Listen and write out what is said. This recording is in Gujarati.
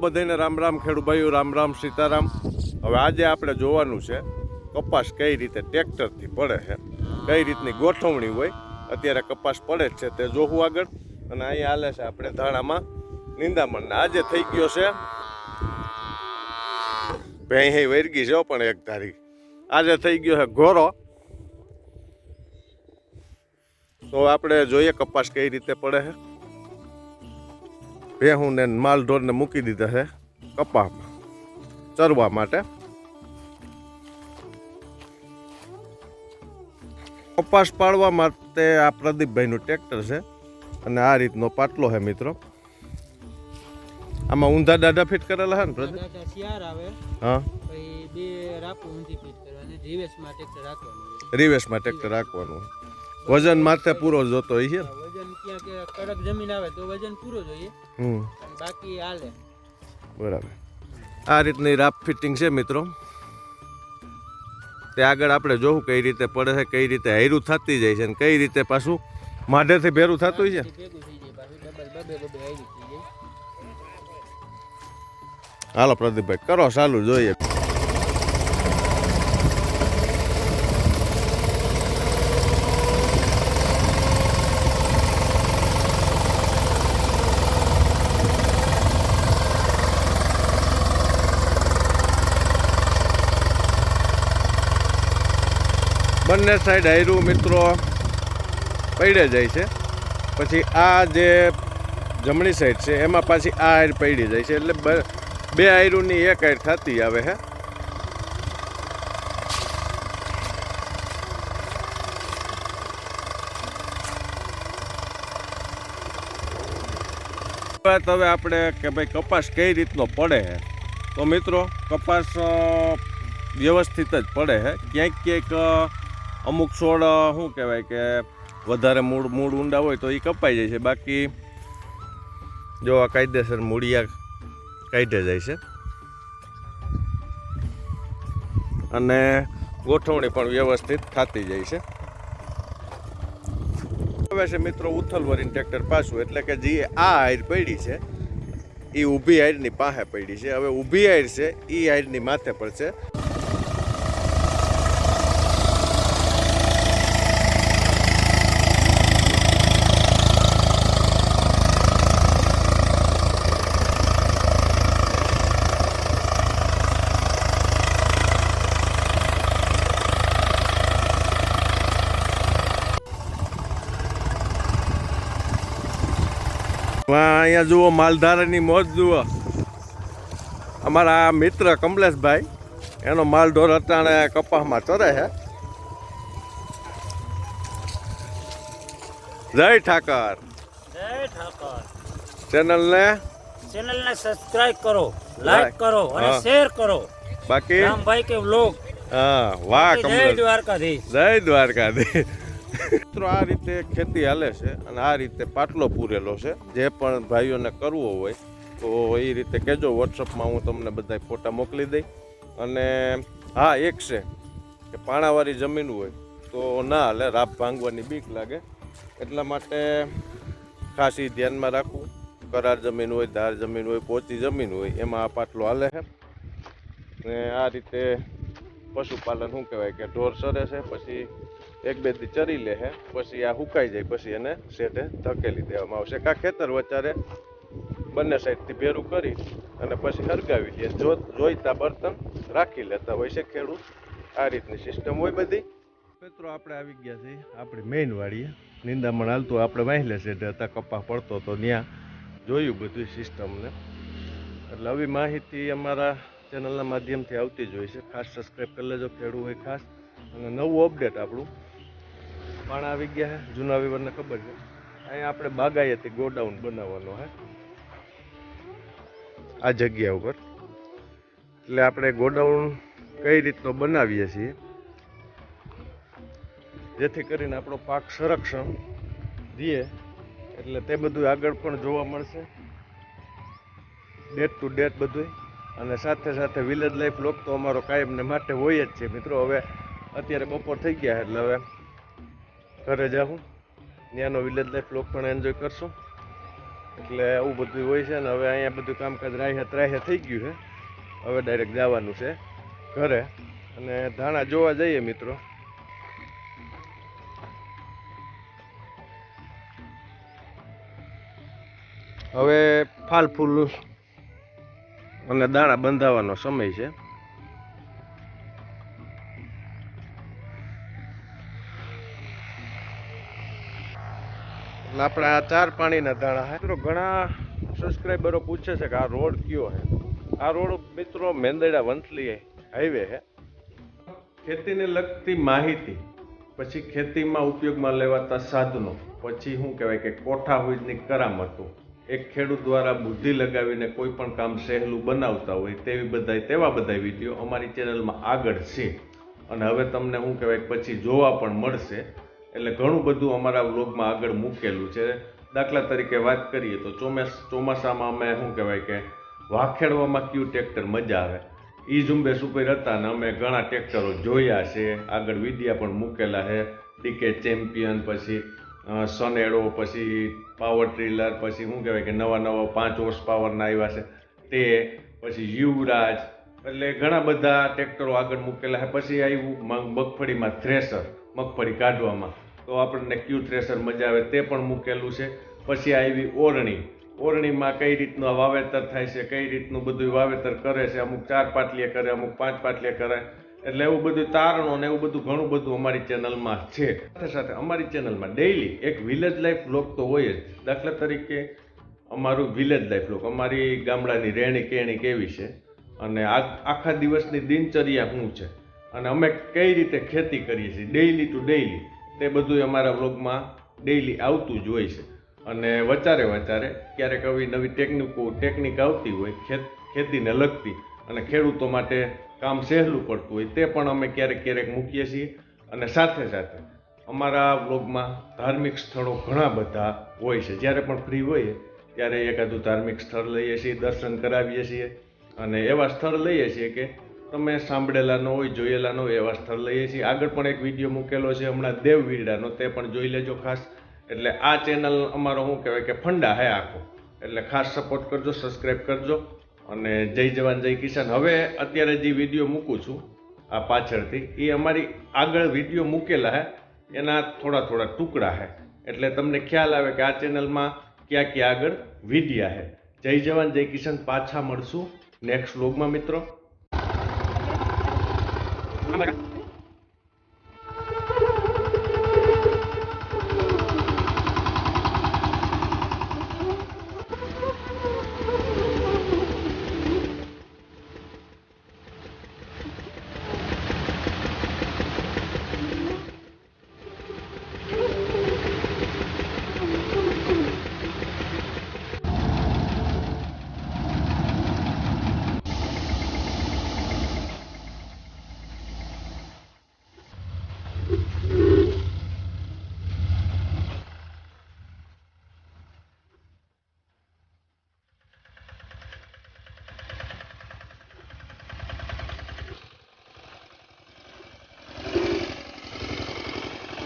બધાને રામ રામ ખેડૂભાઈઓ, રામ રામ સીતારામ। હવે આજે આપણે જોવાનું છે કપાસ કઈ રીતે ટ્રેક્ટરથી પડે છે, કઈ રીતની ગોઠવણી હોય। અત્યારે કપાસ પડે જ છે તે જોવું આગળ। અને અહીંયા હાલે છે આપણે ધાણામાં નિંદામણ। આજે થઈ ગયો છે ભેંહી વેરગી છે પણ એક ધારી, આજે થઈ ગયો છે ઘોરો। તો આપણે જોઈએ કપાસ કઈ રીતે પડે છે। ભેહું ને માલઢોરને મૂકી દીધા છે કપાસમાં ચરવા માટે। કપાસ પાડવા માટે આ પ્રદીપભાઈનું ટ્રેક્ટર છે અને આ રીતનો પાટલો છે મિત્રો। આમાં ઊંધા દાડા ફિટ કરેલા છે ને પ્રદીપ? હા, રિવેશમાં ટ્રેક્ટર રાખવાનું। વજન માથે પૂરો જોતો હોય છે, વજન ક્યાં કે કડક જમીન આવે તો વજન પૂરો જોઈએ, બાકી હાલે બરાબર। આ રીતની રાપ ફિટિંગ છે મિત્રો। તે આગળ આપણે જોવું કઈ રીતે પડે છે, કઈ રીતે હાયરું થતી જાય છે, કઈ રીતે પાછું માઢેથી ભેરું થતું હોય છે। હાલો પ્રદીપભાઈ કરો ચાલુ, જોઈએ। બંને સાઈડ હાયરું મિત્રો પૈડે જાય છે, પછી આ જે જમણી સાઈડ છે એમાં પાછી આ હાયર પૈડી જાય છે, એટલે બે હાયરુંની એક હાયર થતી આવે છે। હવે આપણે કે ભાઈ કપાસ કઈ રીતનો પડે છે, તો મિત્રો કપાસ વ્યવસ્થિત જ પડે છે। ક્યાંક ક્યાંક અમુક છોડ શું કહેવાય કે વધારે મૂળ ઊંડા હોય તો એ કપાઈ જાય છે, બાકી જો આ કાયદેસર મૂળિયા કાઢે જાય છે અને ગોઠવણી પણ વ્યવસ્થિત થતી જાય છે। હવે છે મિત્રો ઉથલવરીને ટ્રેક્ટર પાછું, એટલે કે જે આ હાયર પડી છે એ ઊભી હાયરની પાસે પડી છે। હવે ઊભી હાયર છે એ હાયરની માથે પડશે। અહીંયા જુઓ માલધારાની મોજ જુઓ। અમારા મિત્ર કમલેશભાઈ એનો માલઢોર અટાણે કપાસમાં ચરે છે। જય ઠાકર, જય ઠાકર। ચેનલને સબસ્ક્રાઇબ કરો, લાઈક કરો અને શેર કરો। બાકી રામભાઈ કે વ્લોગ। હા, વાહ કમલેશ, જય દ્વારકાધીશ, જય દ્વારકાધીશ। મિત્રો આ રીતે ખેતી હાલે છે અને આ રીતે પાટલો પૂરેલો છે। જે પણ ભાઈઓને કરવો હોય તો એ રીતે કહેજો, વોટ્સઅપમાં હું તમને બધા ફોટા મોકલી દઈ। અને હા, એક છે કે પાણાવાળી જમીન હોય તો ના હાલે, રાપ ભાંગવાની બીક લાગે, એટલા માટે ખાસ એ ધ્યાનમાં રાખવું। કરાર જમીન હોય, ધાર જમીન હોય, પોચી જમીન હોય એમાં આ પાટલો હાલે છે। ને આ રીતે પશુપાલન શું કહેવાય કે ઢોર સરે છે, પછી એક બે દી ચરી લે છે, પછી આ સુકાઈ જાય પછી એને શેઢે ધકેલી દેવામાં આવશે। કાં ખેતર વચારે બંને સાઈડથી ભેરું કરી અને પછી હરગાવી દે, જોઈતા બર્તન રાખી લેતા હોય છે ખેડૂત। આ રીતની સિસ્ટમ હોય બધી। મિત્રો આપણે આવી ગયા છીએ આપણી મેઇન વાડીએ, નિંદામણ હાલતું આપણે વાહેલે શેઢે હતા, કપાસ પડતો તો ત્યાં જોયું બધું સિસ્ટમને। એટલે આવી માહિતી અમારા ચેનલના માધ્યમથી આવતી જ હોય છે, ખાસ સબસ્ક્રાઈબ કરી લેજો ખેડૂત હોય ખાસ। અને નવું અપડેટ આપણું પણ આવી ગયા છે, જૂના વિવરને ખબર છે અહીંયા આપણે બાગાયતી ગોડાઉન બનાવવાનો છે આ જગ્યા ઉપર। એટલે આપણે ગોડાઉન કઈ રીતનો બનાવીએ છીએ જેથી કરીને આપણો પાક સંરક્ષણ દે, એટલે તે બધું આગળ પણ જોવા મળશે, ડેટ ટુ ડેટ બધું। અને સાથે સાથે વિલેજ લાઈફ વ્લોગ તો અમારો કાયમને માટે હોય જ છે મિત્રો। હવે અત્યારે બપોર થઈ ગયા એટલે હવે ઘરે જાઉં ત્યાંનો વિલેજ લાઈફ બ્લોગ પણ એન્જોય કરશું. એટલે આવું બધું હોય છે ને હવે અહીંયા બધું કામકાજ રાહે થઈ ગયું છે. હવે ડાયરેક્ટ જવાનું છે ઘરે અને ધાણા જોવા જઈએ મિત્રો. હવે ફાલ ફૂલ અને દાણા બંધાવવાનો સમય છે. આપણા આ 4 પાણીના દાણા છે. મિત્રો ઘણા સબસ્ક્રાઈબરો પૂછે છે કે આ રોડ કયો છે. આ રોડ મિત્રો મેંદરડા વંથલી હાઈવે છે. ખેતીને લગતી માહિતી, પછી ખેતીમાં ઉપયોગમાં લેવાતા સાધનો, પછી શું કહેવાય કે કોઠા હુઈની કરામતો, એક ખેડૂત દ્વારા બુદ્ધિ લગાવીને કોઈ પણ કામ સહેલું બનાવતા હોય તેવા બધા વિડીયો અમારી ચેનલમાં આગળ છે અને હવે તમને શું કહેવાય પછી જોવા પણ મળશે. એટલે ઘણું બધું અમારા વ્લોગમાં આગળ મૂકેલું છે. દાખલા તરીકે વાત કરીએ તો ચોમાસામાં અમે શું કહેવાય કે વાખેડવામાં કયું ટ્રેક્ટર મજા આવે એ ઝુંબેશ ઉપર હતા ને અમે ઘણા ટ્રેક્ટરો જોયા છે. આગળ વિડીયા પણ મૂકેલા છે. ડીકે ચેમ્પિયન, પછી સનેડો, પછી પાવર ટ્રીલર, પછી શું કહેવાય કે નવા 5 હોર્સ પાવરના આવ્યા છે તે, પછી યુવરાજ, એટલે ઘણા બધા ટ્રેક્ટરો આગળ મૂકેલા છે. પછી આવ્યું મગફળીમાં થ્રેસર, મગફળી કાઢવામાં તો આપણને ક્યુ થ્રેસર મજા આવે તે પણ મૂકેલું છે. પછી આવી ઓરણીમાં કઈ રીતનું વાવેતર થાય છે, કઈ રીતનું બધું વાવેતર કરે છે. અમુક 4 પાટલીએ કરે, અમુક 5 પાટલીએ કરે. એટલે એવું બધું તારણો ને એવું બધું ઘણું બધું અમારી ચેનલમાં છે. સાથે સાથે અમારી ચેનલમાં ડેઈલી એક વિલેજ લાઈફ બ્લોગ તો હોય જ. દાખલા તરીકે અમારું વિલેજ લાઈફ બ્લોગ, અમારી ગામડાની રહેણી કહેણી કેવી છે અને આખા દિવસની દિનચર્યા શું છે અને અમે કઈ રીતે ખેતી કરીએ છીએ ડેઈલી ટુ ડેઈલી, તે બધું અમારા વ્લોગમાં ડેઈલી આવતું જ હોય છે. અને વચારે ક્યારેક આવી નવી ટેકનિક આવતી હોય ખેતીને લગતી અને ખેડૂતો માટે કામ સહેલું પડતું હોય તે પણ અમે ક્યારેક મૂકીએ છીએ. અને સાથે સાથે અમારા વ્લોગમાં ધાર્મિક સ્થળો ઘણા બધા હોય છે. જ્યારે પણ ફ્રી હોઈએ ત્યારે એકાદું ધાર્મિક સ્થળ લઈએ છીએ, દર્શન કરાવીએ છીએ અને એવા સ્થળ લઈએ છીએ કે તમે સાંભળેલા ન હોય, જોયેલા ન હોય એવા સ્થળ લઈએ છીએ. આગળ પણ એક વિડીયો મૂકેલો છે હમણાં દેવવીરડાનો, તે પણ જોઈ લેજો ખાસ. એટલે આ ચેનલ અમારો શું કહેવાય કે ફંડા હે આખો. એટલે ખાસ સપોર્ટ કરજો, સબસ્ક્રાઈબ કરજો અને જય જવાન જય કિસાન. હવે અત્યારે જે વિડીયો મૂકું છું આ પાછળથી એ અમારી આગળ વિડીયો મૂકેલા હે એના થોડા ટુકડા હે. એટલે તમને ખ્યાલ આવે કે આ ચેનલમાં ક્યાં આગળ વિડીયા હે. જય જવાન જય કિસાન. પાછા મળશું નેક્સ્ટ વ્લોગમાં મિત્રો.